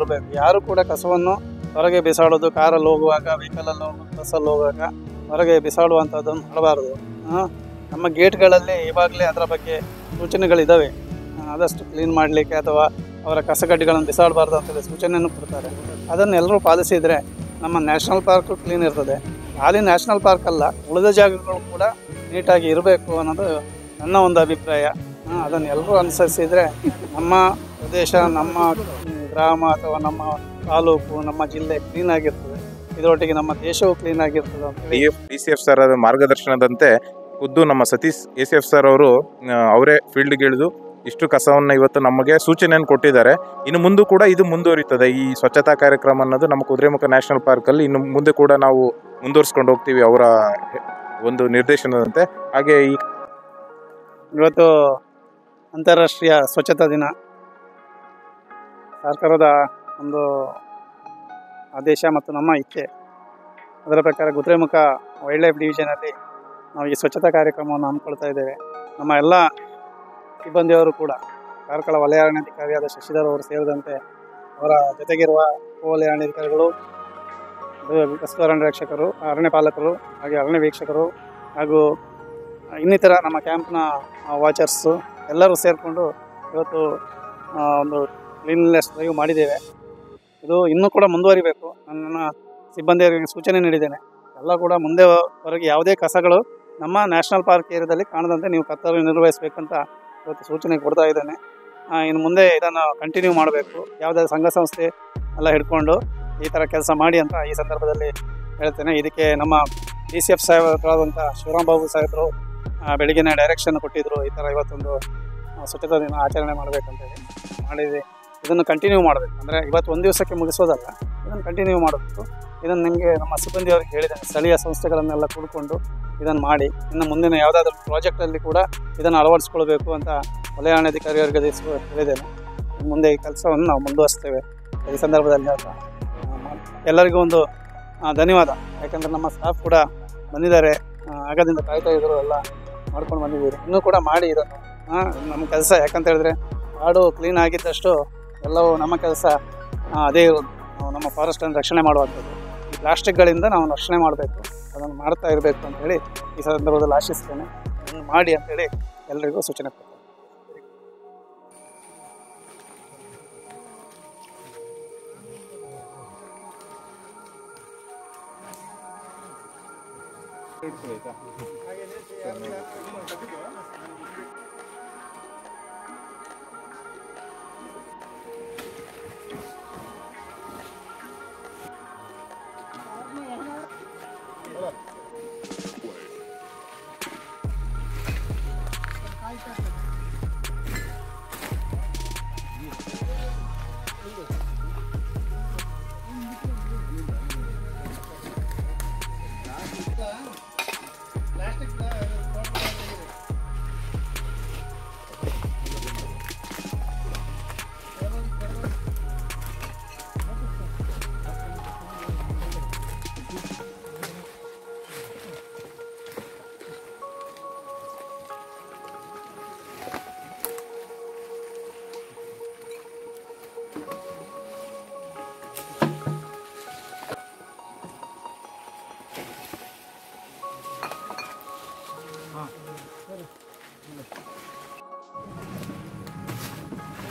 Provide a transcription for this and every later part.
ಇರಬೇಕು. ಯಾರು ಕೂಡ ಕಸವನ್ನು ಹೊರಗೆ ಬಿಸಾಡೋದು, ಕಾರಲ್ಲಿ ಹೋಗುವಾಗ, ವೆಹಿಕಲಲ್ಲಿ ಹೋಗುವಾಗ, ಬಸ್ಸಲ್ಲಿ ಹೋಗುವಾಗ ಹೊರಗೆ ಬಿಸಾಡುವಂಥದ್ದನ್ನು ಮಾಡಬಾರ್ದು. ನಮ್ಮ ಗೇಟ್ಗಳಲ್ಲಿ ಇವಾಗಲೇ ಅದರ ಬಗ್ಗೆ ಸೂಚನೆಗಳಿದ್ದಾವೆ. ಆದಷ್ಟು ಕ್ಲೀನ್ ಮಾಡಲಿಕ್ಕೆ ಅಥವಾ ಅವರ ಕಸಗಡ್ಡಿಗಳನ್ನು ಬಿಸಾಡಬಾರ್ದು ಅಂತೇಳಿ ಸೂಚನೆಯನ್ನು ಕೊಡ್ತಾರೆ. ಅದನ್ನು ಎಲ್ಲರೂ ಪಾಲಿಸಿದರೆ ನಮ್ಮ ನ್ಯಾಷನಲ್ ಪಾರ್ಕು ಕ್ಲೀನ್ ಇರ್ತದೆ. ಖಾಲಿ ನ್ಯಾಷನಲ್ ಪಾರ್ಕ್ ಅಲ್ಲ, ಉಳಿದ ಜಾಗಗಳು ಕೂಡ ನೀಟಾಗಿ ಇರಬೇಕು ಅನ್ನೋದು ನನ್ನ ಒಂದು ಅಭಿಪ್ರಾಯ. ಅದನ್ನು ಎಲ್ಲರೂ ಅನುಸರಿಸಿದರೆ ನಮ್ಮ ಪ್ರದೇಶ, ನಮ್ಮ ಗ್ರಾಮ ಅಥವಾ ನಮ್ಮ ತಾಲೂಕು, ನಮ್ಮ ಜಿಲ್ಲೆ ಕ್ಲೀನ್ ಆಗಿರ್ತದೆ. ಇದರೊಟ್ಟಿಗೆ ನಮ್ಮ ದೇಶವು ಕ್ಲೀನ್ ಆಗಿರ್ತದೆ ಅಂತ DCF ಸರ್ ಮಾರ್ಗದರ್ಶನದಂತೆ ಖುದ್ದು ನಮ್ಮ ಸತೀಶ್ ACF ಸರ್ ಅವರು ಅವರೇ ಫೀಲ್ಡ್ಗೆ ಇಳಿದು ಇಷ್ಟು ಕಸವನ್ನು ಇವತ್ತು ನಮಗೆ ಸೂಚನೆಯನ್ನು ಕೊಟ್ಟಿದ್ದಾರೆ. ಇನ್ನು ಮುಂದೆ ಕೂಡ ಇದು ಮುಂದುವರಿತದೆ. ಈ ಸ್ವಚ್ಛತಾ ಕಾರ್ಯಕ್ರಮ ಅನ್ನೋದು ನಮ್ಮ ಕುದುರೆಮುಖ ನ್ಯಾಷನಲ್ ಪಾರ್ಕಲ್ಲಿ ಇನ್ನು ಮುಂದೆ ಕೂಡ ನಾವು ಮುಂದುವರಿಸ್ಕೊಂಡು ಹೋಗ್ತೀವಿ ಅವರ ಒಂದು ನಿರ್ದೇಶನದಂತೆ. ಹಾಗೆ ಇವತ್ತು ಅಂತಾರಾಷ್ಟ್ರೀಯ ಸ್ವಚ್ಛತಾ ದಿನ. ಸರ್ಕಾರದ ಒಂದು ಆದೇಶ ಮತ್ತು ನಮ್ಮ ಇಚ್ಛೆ ಅದರ ಪ್ರಕಾರ ಕುದುರೆಮುಖ ವೈಲ್ಡ್ ಲೈಫ್ ಡಿವಿಷನಲ್ಲಿ ನಾವು ಈ ಸ್ವಚ್ಛತಾ ಕಾರ್ಯಕ್ರಮವನ್ನು ಹಮ್ಮಿಕೊಳ್ತಾ ಇದ್ದೇವೆ. ನಮ್ಮ ಎಲ್ಲ ಸಿಬ್ಬಂದಿಯವರು ಕೂಡ ಕಾರ್ಕಳ ವಲಯ ಅರಣ್ಯಾಧಿಕಾರಿಯಾದ ಶಶಿಧರ್ ಅವರು ಸೇರಿದಂತೆ ಅವರ ಜೊತೆಗಿರುವ ವಲಯ ಅರಣ್ಯಾಧಿಕಾರಿಗಳು, ಕಸ್ತು ಅರಣ್ಯ ರಕ್ಷಕರು, ಅರಣ್ಯ ಪಾಲಕರು, ಹಾಗೆ ಅರಣ್ಯ ವೀಕ್ಷಕರು ಹಾಗೂ ಇನ್ನಿತರ ನಮ್ಮ ಕ್ಯಾಂಪ್ನ ವಾಚರ್ಸು ಎಲ್ಲರೂ ಸೇರಿಕೊಂಡು ಇವತ್ತು ಒಂದು ಕ್ಲೀನ್ನೆಸ್ ಡ್ರೈವ್ ಮಾಡಿದ್ದೇವೆ. ಇದು ಇನ್ನೂ ಕೂಡ ಮುಂದುವರಿಬೇಕು. ನನ್ನ ಸಿಬ್ಬಂದಿಯವರಿಗೆ ಸೂಚನೆ ನೀಡಿದ್ದೇನೆ. ಎಲ್ಲ ಕೂಡ ಮುಂದೆ ಹೊರಗೆ ಯಾವುದೇ ಕಸಗಳು ನಮ್ಮ ನ್ಯಾಷನಲ್ ಪಾರ್ಕ್ ಏರಿಯಾದಲ್ಲಿ ಕಾಣದಂತೆ ನೀವು ಕರ್ತವ್ಯ ನಿರ್ವಹಿಸಬೇಕಂತ ಇವತ್ತು ಸೂಚನೆ ಕೊಡ್ತಾ ಇದ್ದೇನೆ. ಇನ್ನು ಮುಂದೆ ಇದನ್ನು ಕಂಟಿನ್ಯೂ ಮಾಡಬೇಕು. ಯಾವುದಾದ್ರು ಸಂಘ ಸಂಸ್ಥೆ ಎಲ್ಲ ಹಿಡ್ಕೊಂಡು ಈ ಥರ ಕೆಲಸ ಮಾಡಿ ಅಂತ ಈ ಸಂದರ್ಭದಲ್ಲಿ ಹೇಳ್ತೇನೆ. ಇದಕ್ಕೆ ನಮ್ಮ DCF ಸಾಹೇಬರಾದಂಥ ಶಿವರಾಮ್ ಬಾಬು ಸಾಹೇಬರು ಬೆಳಗಿನ ಡೈರೆಕ್ಷನ್ ಕೊಟ್ಟಿದ್ದರು. ಈ ಥರ ಇವತ್ತೊಂದು ಸ್ವಚ್ಛತಾ ದಿನ ಆಚರಣೆ ಮಾಡಬೇಕಂತೇಳಿ ಮಾಡಿದೆ. ಇದನ್ನು ಕಂಟಿನ್ಯೂ ಮಾಡಬೇಕು. ಅಂದರೆ ಇವತ್ತು ಒಂದು ದಿವಸಕ್ಕೆ ಮುಗಿಸೋದಲ್ಲ, ಇದನ್ನು ಕಂಟಿನ್ಯೂ ಮಾಡಬೇಕು. ಇದನ್ನು ನಿಮಗೆ ನಮ್ಮ ಸಿಬ್ಬಂದಿಯವರಿಗೆ ಹೇಳಿದ್ದೇನೆ, ಸ್ಥಳೀಯ ಸಂಸ್ಥೆಗಳನ್ನೆಲ್ಲ ಕೂಡಿಕೊಂಡು ಇದನ್ನು ಮಾಡಿ ಇನ್ನು ಮುಂದಿನ ಯಾವುದಾದ್ರೂ ಪ್ರಾಜೆಕ್ಟಲ್ಲಿ ಕೂಡ ಇದನ್ನು ಅಳವಡಿಸ್ಕೊಳ್ಬೇಕು ಅಂತ ವಲಯ ಅರಣ್ಯಾಧಿಕಾರಿಯವರಿಗೆ ಹೇಳಿದ್ದೇನೆ. ಮುಂದೆ ಈ ಕೆಲಸವನ್ನು ನಾವು ಮುಂದುವರಿಸ್ತೇವೆ. ಈ ಸಂದರ್ಭದಲ್ಲಿ ಎಲ್ಲರಿಗೂ ಒಂದು ಧನ್ಯವಾದ. ಯಾಕಂದರೆ ನಮ್ಮ ಸ್ಟಾಫ್ ಕೂಡ ಬಂದಿದ್ದಾರೆ, ಆಗದಿಂದ ಕಾಯ್ತಾ ಇದ್ದರು, ಎಲ್ಲ ಮಾಡ್ಕೊಂಡು ಬಂದಿದ್ದೀರಿ. ಇನ್ನೂ ಕೂಡ ಮಾಡಿ ಇದನ್ನು ನಮ್ಮ ಕೆಲಸ. ಯಾಕಂತ ಹೇಳಿದ್ರೆ ಕಾಡು ಕ್ಲೀನ್ ಆಗಿದ್ದಷ್ಟು ಎಲ್ಲವೂ ನಮ್ಮ ಕೆಲಸ ಅದೇ ಇರೋದು. ನಾವು ನಮ್ಮ ಫಾರೆಸ್ಟನ್ನು ರಕ್ಷಣೆ ಮಾಡುವಂಥದ್ದು. ಈ ಪ್ಲಾಸ್ಟಿಕ್ಗಳಿಂದ ನಾವು ರಕ್ಷಣೆ ಮಾಡಬೇಕು, ಅದನ್ನು ಮಾಡ್ತಾ ಇರಬೇಕು ಅಂತೇಳಿ ಈ ಸಂದರ್ಭದಲ್ಲಿ ಆಶಿಸ್ತೇನೆ. ಅದನ್ನು ಮಾಡಿ ಅಂತೇಳಿ ಎಲ್ಲರಿಗೂ ಸೂಚನೆ ಕೊಡ್ತೇನೆ.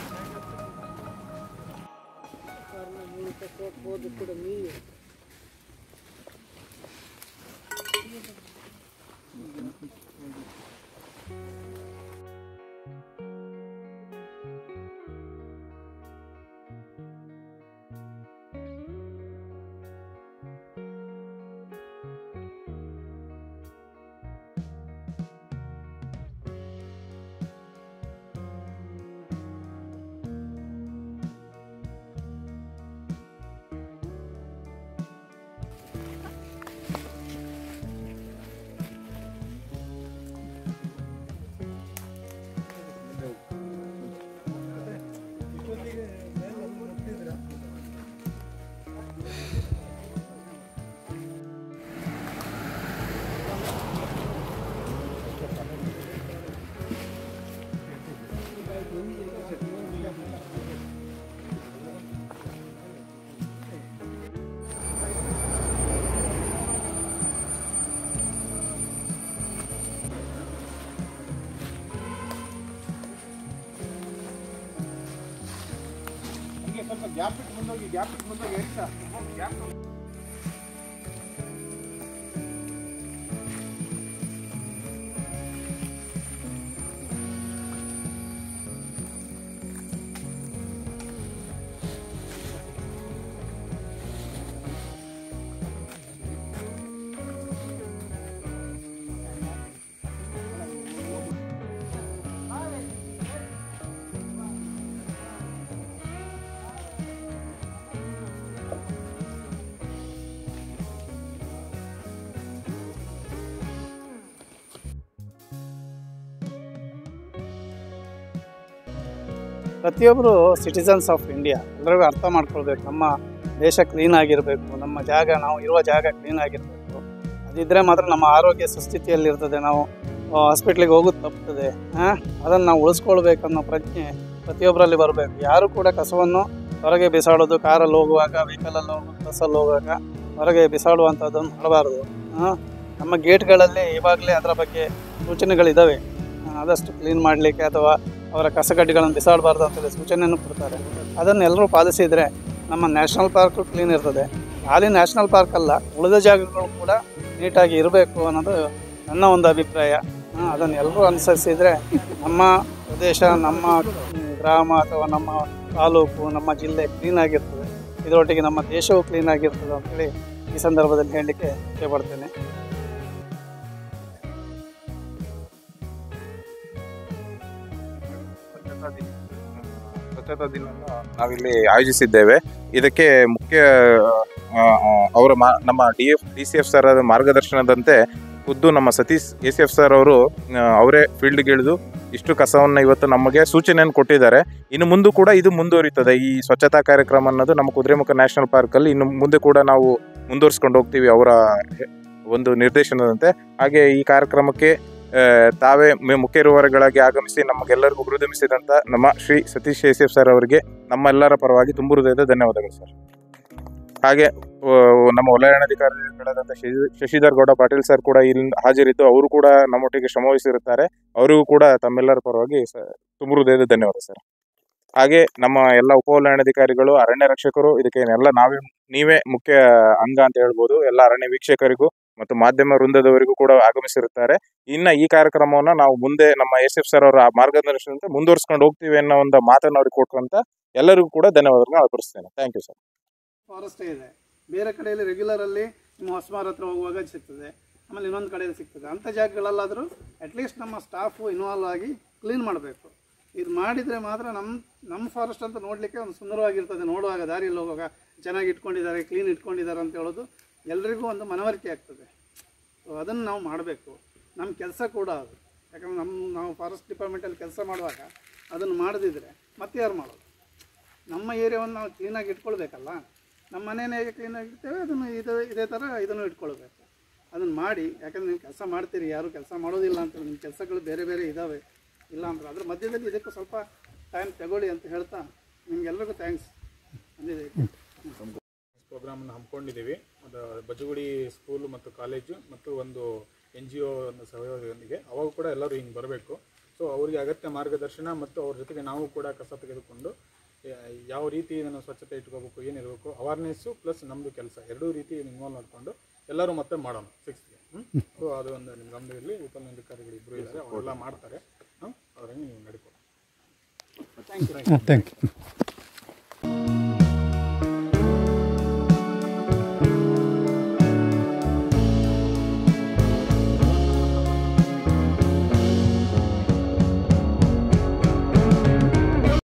ಗ್ಯಾಪ್ ಬಿಟ್ಟು ಮುಂದೋಗಿ ಗ್ಯಾಪ್ ಪ್ರತಿಯೊಬ್ಬರು ಸಿಟಿಸನ್ಸ್ ಆಫ್ ಇಂಡಿಯಾ ಎಲ್ಲರಿಗೂ ಅರ್ಥ ಮಾಡ್ಕೊಳ್ಬೇಕು. ನಮ್ಮ ದೇಶ ಕ್ಲೀನ್ ಆಗಿರಬೇಕು, ನಮ್ಮ ಜಾಗ, ನಾವು ಇರುವ ಜಾಗ ಕ್ಲೀನ್ ಆಗಿರಬೇಕು. ಅದಿದ್ದರೆ ಮಾತ್ರ ನಮ್ಮ ಆರೋಗ್ಯ ಸುಸ್ಥಿತಿಯಲ್ಲಿರ್ತದೆ. ನಾವು ಹಾಸ್ಪಿಟ್ಲಿಗೆ ಹೋಗೋದು ತಪ್ಪುತ್ತದೆ. ಅದನ್ನು ನಾವು ಉಳಿಸ್ಕೊಳ್ಬೇಕನ್ನೋ ಪ್ರಜ್ಞೆ ಪ್ರತಿಯೊಬ್ಬರಲ್ಲಿ ಬರಬೇಕು. ಯಾರು ಕೂಡ ಕಸವನ್ನು ಹೊರಗೆ ಬಿಸಾಡೋದು, ಕಾರಲ್ಲಿ ಹೋಗುವಾಗ, ವೆಹಿಕಲಲ್ಲಿ ಹೋಗುವಾಗ, ಬಸ್ಸಲ್ಲಿ ಹೋಗುವಾಗ ಹೊರಗೆ ಬಿಸಾಡುವಂಥದ್ದನ್ನು ಮಾಡಬಾರ್ದು. ನಮ್ಮ ಗೇಟ್ಗಳಲ್ಲಿ ಇವಾಗಲೇ ಅದರ ಬಗ್ಗೆ ಸೂಚನೆಗಳಿದ್ದಾವೆ. ಆದಷ್ಟು ಕ್ಲೀನ್ ಮಾಡಲಿಕ್ಕೆ ಅಥವಾ ಅವರ ಕಸಗಡ್ಡಿಗಳನ್ನು ಬಿಸಾಡಬಾರ್ದು ಅಂತೇಳಿ ಸೂಚನೆಯನ್ನು ಕೊಡ್ತಾರೆ. ಅದನ್ನು ಎಲ್ಲರೂ ಪಾಲಿಸಿದರೆ ನಮ್ಮ ನ್ಯಾಷನಲ್ ಪಾರ್ಕು ಕ್ಲೀನ್ ಇರ್ತದೆ. ಖಾಲಿ ನ್ಯಾಷನಲ್ ಪಾರ್ಕ್ ಅಲ್ಲ, ಉಳಿದ ಜಾಗಗಳು ಕೂಡ ನೀಟಾಗಿ ಇರಬೇಕು ಅನ್ನೋದು ನನ್ನ ಒಂದು ಅಭಿಪ್ರಾಯ. ಅದನ್ನು ಎಲ್ಲರೂ ಅನುಸರಿಸಿದರೆ ನಮ್ಮ ಪ್ರದೇಶ, ನಮ್ಮ ಗ್ರಾಮ ಅಥವಾ ನಮ್ಮ ತಾಲೂಕು, ನಮ್ಮ ಜಿಲ್ಲೆ ಕ್ಲೀನಾಗಿರ್ತದೆ. ಇದರೊಟ್ಟಿಗೆ ನಮ್ಮ ದೇಶವು ಕ್ಲೀನಾಗಿರ್ತದೆ ಅಂತೇಳಿ ಈ ಸಂದರ್ಭದಲ್ಲಿ ಹೇಳಲಿಕ್ಕೆ ಇಷ್ಟಪಡ್ತೇನೆ. ಸ್ವಚ್ಛತಾ ದಿನ ನಾವಿಲ್ಲಿ ಆಯೋಜಿಸಿದ್ದೇವೆ. ಇದಕ್ಕೆ ಮುಖ್ಯ ಅವರ ನಮ್ಮ DCF ಸರ್ ಮಾರ್ಗದರ್ಶನದಂತೆ ಖುದ್ದು ನಮ್ಮ ಸತೀಶ್ ACF ಸರ್ ಅವರು ಅವರೇ ಫೀಲ್ಡ್ಗೆ ಇಳಿದು ಇಷ್ಟು ಕಸವನ್ನು ಇವತ್ತು ನಮಗೆ ಸೂಚನೆಯನ್ನು ಕೊಟ್ಟಿದ್ದಾರೆ. ಇನ್ನು ಮುಂದೆ ಕೂಡ ಇದು ಮುಂದುವರಿತದೆ. ಈ ಸ್ವಚ್ಛತಾ ಕಾರ್ಯಕ್ರಮ ಅನ್ನೋದು ನಮ್ಮ ಕುದುರೆಮುಖ ನ್ಯಾಷನಲ್ ಪಾರ್ಕಲ್ಲಿ ಇನ್ನು ಮುಂದೆ ಕೂಡ ನಾವು ಮುಂದುವರಿಸ್ಕೊಂಡು ಹೋಗ್ತೀವಿ ಅವರ ಒಂದು ನಿರ್ದೇಶನದಂತೆ. ಹಾಗೆ ಈ ಕಾರ್ಯಕ್ರಮಕ್ಕೆ ತಾವೇ ಮುಖ್ಯ ರೂವಾರಿಗಳಾಗಿ ಆಗಮಿಸಿ ನಮಗೆಲ್ಲರಿಗೂ ಹುರಿದುಂಬಿಸಿದಂಥ ನಮ್ಮ ಶ್ರೀ ಸತೀಶ್ ACF ಸರ್ ಅವರಿಗೆ ನಮ್ಮೆಲ್ಲರ ಪರವಾಗಿ ತುಂಬ ಹೃದಯದ ಧನ್ಯವಾದಗಳು ಸರ್. ಹಾಗೆ ನಮ್ಮ ವಲಯಾಧಿಕಾರಿಗಳಾದಂಥ ಶಶಿಧರ್ ಗೌಡ ಪಾಟೀಲ್ ಸರ್ ಕೂಡ ಇಲ್ಲಿ ಹಾಜರಿದ್ದು ಅವರು ಕೂಡ ನಮ್ಮೊಟ್ಟಿಗೆ ಶ್ರಮವಹಿಸಿರುತ್ತಾರೆ. ಅವರಿಗೂ ಕೂಡ ತಮ್ಮೆಲ್ಲರ ಪರವಾಗಿ ತುಂಬ ಹೃದಯದ ಧನ್ಯವಾದ ಸರ್. ಹಾಗೆ ನಮ್ಮ ಎಲ್ಲ ಉಪವಲಯಾಧಿಕಾರಿಗಳು, ಅರಣ್ಯ ರಕ್ಷಕರು, ಇದಕ್ಕೆ ಎಲ್ಲ ನೀವೇ ಮುಖ್ಯ ಅಂಗ ಅಂತ ಹೇಳ್ಬೋದು. ಎಲ್ಲ ಅರಣ್ಯ ವೀಕ್ಷಕರಿಗೂ ಮತ್ತು ಮಾಧ್ಯಮ ವೃಂದದವರಿಗೂ ಕೂಡ ಆಗಮಿಸಿರುತ್ತಾರೆ. ಇನ್ನು ಈ ಕಾರ್ಯಕ್ರಮವನ್ನು ನಾವು ಮುಂದೆ ನಮ್ಮ ACF ಸರ್ ಅವರ ಮಾರ್ಗದರ್ಶನದಂತೆ ಮುಂದುವರಿಸ್ಕೊಂಡು ಹೋಗ್ತೀವಿ ಅನ್ನೋ ಒಂದು ಮಾತನ್ನು ಅವ್ರಿಗೆ ಕೊಟ್ಟಂತ ಎಲ್ಲರಿಗೂ ಕೂಡ ಧನ್ಯವಾದಗಳನ್ನ ಅರ್ಪಿಸ್ತೇನೆ. Thank you sir. ಫಾರೆಸ್ಟೇ ಇದೆ, ಬೇರೆ ಕಡೆಯಲ್ಲಿ ರೆಗ್ಯುಲರಲ್ಲಿ ನಿಮ್ಮ ಹೊಸಮಾರ ಹತ್ರ ಹೋಗುವಾಗ ಸಿಗ್ತದೆ, ಆಮೇಲೆ ಇನ್ನೊಂದು ಕಡೆಯಲ್ಲಿ ಸಿಗ್ತದೆ. ಅಂಥ ಜಾಗಗಳಲ್ಲಾದರೂ ಅಟ್ಲೀಸ್ಟ್ ನಮ್ಮ ಸ್ಟಾಫು ಇನ್ವಾಲ್ವ್ ಆಗಿ ಕ್ಲೀನ್ ಮಾಡಬೇಕು. ಇದು ಮಾಡಿದರೆ ಮಾತ್ರ ನಮ್ಮ ಫಾರೆಸ್ಟ್ ಅಂತ ನೋಡಲಿಕ್ಕೆ ಒಂದು ಸುಂದರವಾಗಿರ್ತದೆ. ನೋಡುವಾಗ ದಾರಿಯಲ್ಲಿ ಹೋಗುವಾಗ ಚೆನ್ನಾಗಿ ಇಟ್ಕೊಂಡಿದ್ದಾರೆ, ಕ್ಲೀನ್ ಇಟ್ಕೊಂಡಿದ್ದಾರೆ ಅಂತ ಹೇಳೋದು ಎಲ್ರಿಗೂ ಒಂದು ಮನವರಿಕೆ ಆಗ್ತದೆ. ಸೊ ಅದನ್ನು ನಾವು ಮಾಡಬೇಕು. ನಮ್ಮ ಕೆಲಸ ಕೂಡ ಅದು. ಯಾಕಂದರೆ ನಾವು ಫಾರೆಸ್ಟ್ ಡಿಪಾರ್ಟ್ಮೆಂಟಲ್ಲಿ ಕೆಲಸ ಮಾಡುವಾಗ ಅದನ್ನು ಮಾಡದಿದ್ದರೆ ಮತ್ತೆ ಯಾರು ಮಾಡೋದು? ನಮ್ಮ ಏರಿಯಾವನ್ನು ನಾವು ಕ್ಲೀನಾಗಿ ಇಟ್ಕೊಳ್ಬೇಕಲ್ಲ. ನಮ್ಮ ಮನೇನ ಹೇಗೆ ಕ್ಲೀನಾಗಿ ಇಡ್ತೇವೆ ಅದನ್ನು ಇದೇ ಥರ ಇದನ್ನು ಇಟ್ಕೊಳ್ಬೇಕು. ಅದನ್ನು ಮಾಡಿ. ಯಾಕಂದರೆ ನೀವು ಕೆಲಸ ಮಾಡ್ತೀರಿ, ಯಾರು ಕೆಲಸ ಮಾಡೋದಿಲ್ಲ ಅಂತ, ನಿಮ್ಮ ಕೆಲಸಗಳು ಬೇರೆ ಬೇರೆ ಇದ್ದಾವೆ. ಇಲ್ಲ ಅಂದ್ರೆ ಅದ್ರ ಮಧ್ಯದಲ್ಲಿ ಇದಕ್ಕೂ ಸ್ವಲ್ಪ ಟೈಮ್ ತಗೊಳ್ಳಿ ಅಂತ ಹೇಳ್ತಾ ನಿಮಗೆಲ್ಲರಿಗೂ ಥ್ಯಾಂಕ್ಸ್. ಪ್ರೋಗ್ರಾಮನ್ನು ಹಮ್ಮಿಕೊಂಡಿದ್ದೀವಿ. ಅದು ಬಜಗುಡಿ ಸ್ಕೂಲು ಮತ್ತು ಕಾಲೇಜು ಮತ್ತು ಒಂದು NGO ಒಂದು ಸಹಯೋಗದೊಂದಿಗೆ. ಅವಾಗ ಕೂಡ ಎಲ್ಲರೂ ಹಿಂಗೆ ಬರಬೇಕು. ಸೊ ಅವರಿಗೆ ಅಗತ್ಯ ಮಾರ್ಗದರ್ಶನ ಮತ್ತು ಅವ್ರ ಜೊತೆಗೆ ನಾವು ಕೂಡ ಕಸ ತೆಗೆದುಕೊಂಡು ಯಾವ ರೀತಿ ನಾನು ಸ್ವಚ್ಛತೆ ಇಟ್ಕೋಬೇಕು, ಏನಿರಬೇಕು, ಅವೇರ್ನೆಸ್ಸು ಪ್ಲಸ್ ನಮ್ಮದು ಕೆಲಸ ಎರಡೂ ರೀತಿ ಇನ್ವಾಲ್ವ್ ಮಾಡಿಕೊಂಡು ಎಲ್ಲರೂ ಮತ್ತೆ ಮಾಡೋಣ 6ಗೆ. ಸೊ ಅದು ಒಂದು ನಿಮ್ಮ ಗಮನದಲ್ಲಿ ಉಪನ್ಯಾಧಿಕಾರಿಗಳು ಇಬ್ಬರು ಇದ್ದಾರೆ, ಅವರೆಲ್ಲ ಮಾಡ್ತಾರೆ. ಅವರನ್ನು ನೀವು ನಡ್ಕೊಳ್ಳಿ. Thank you.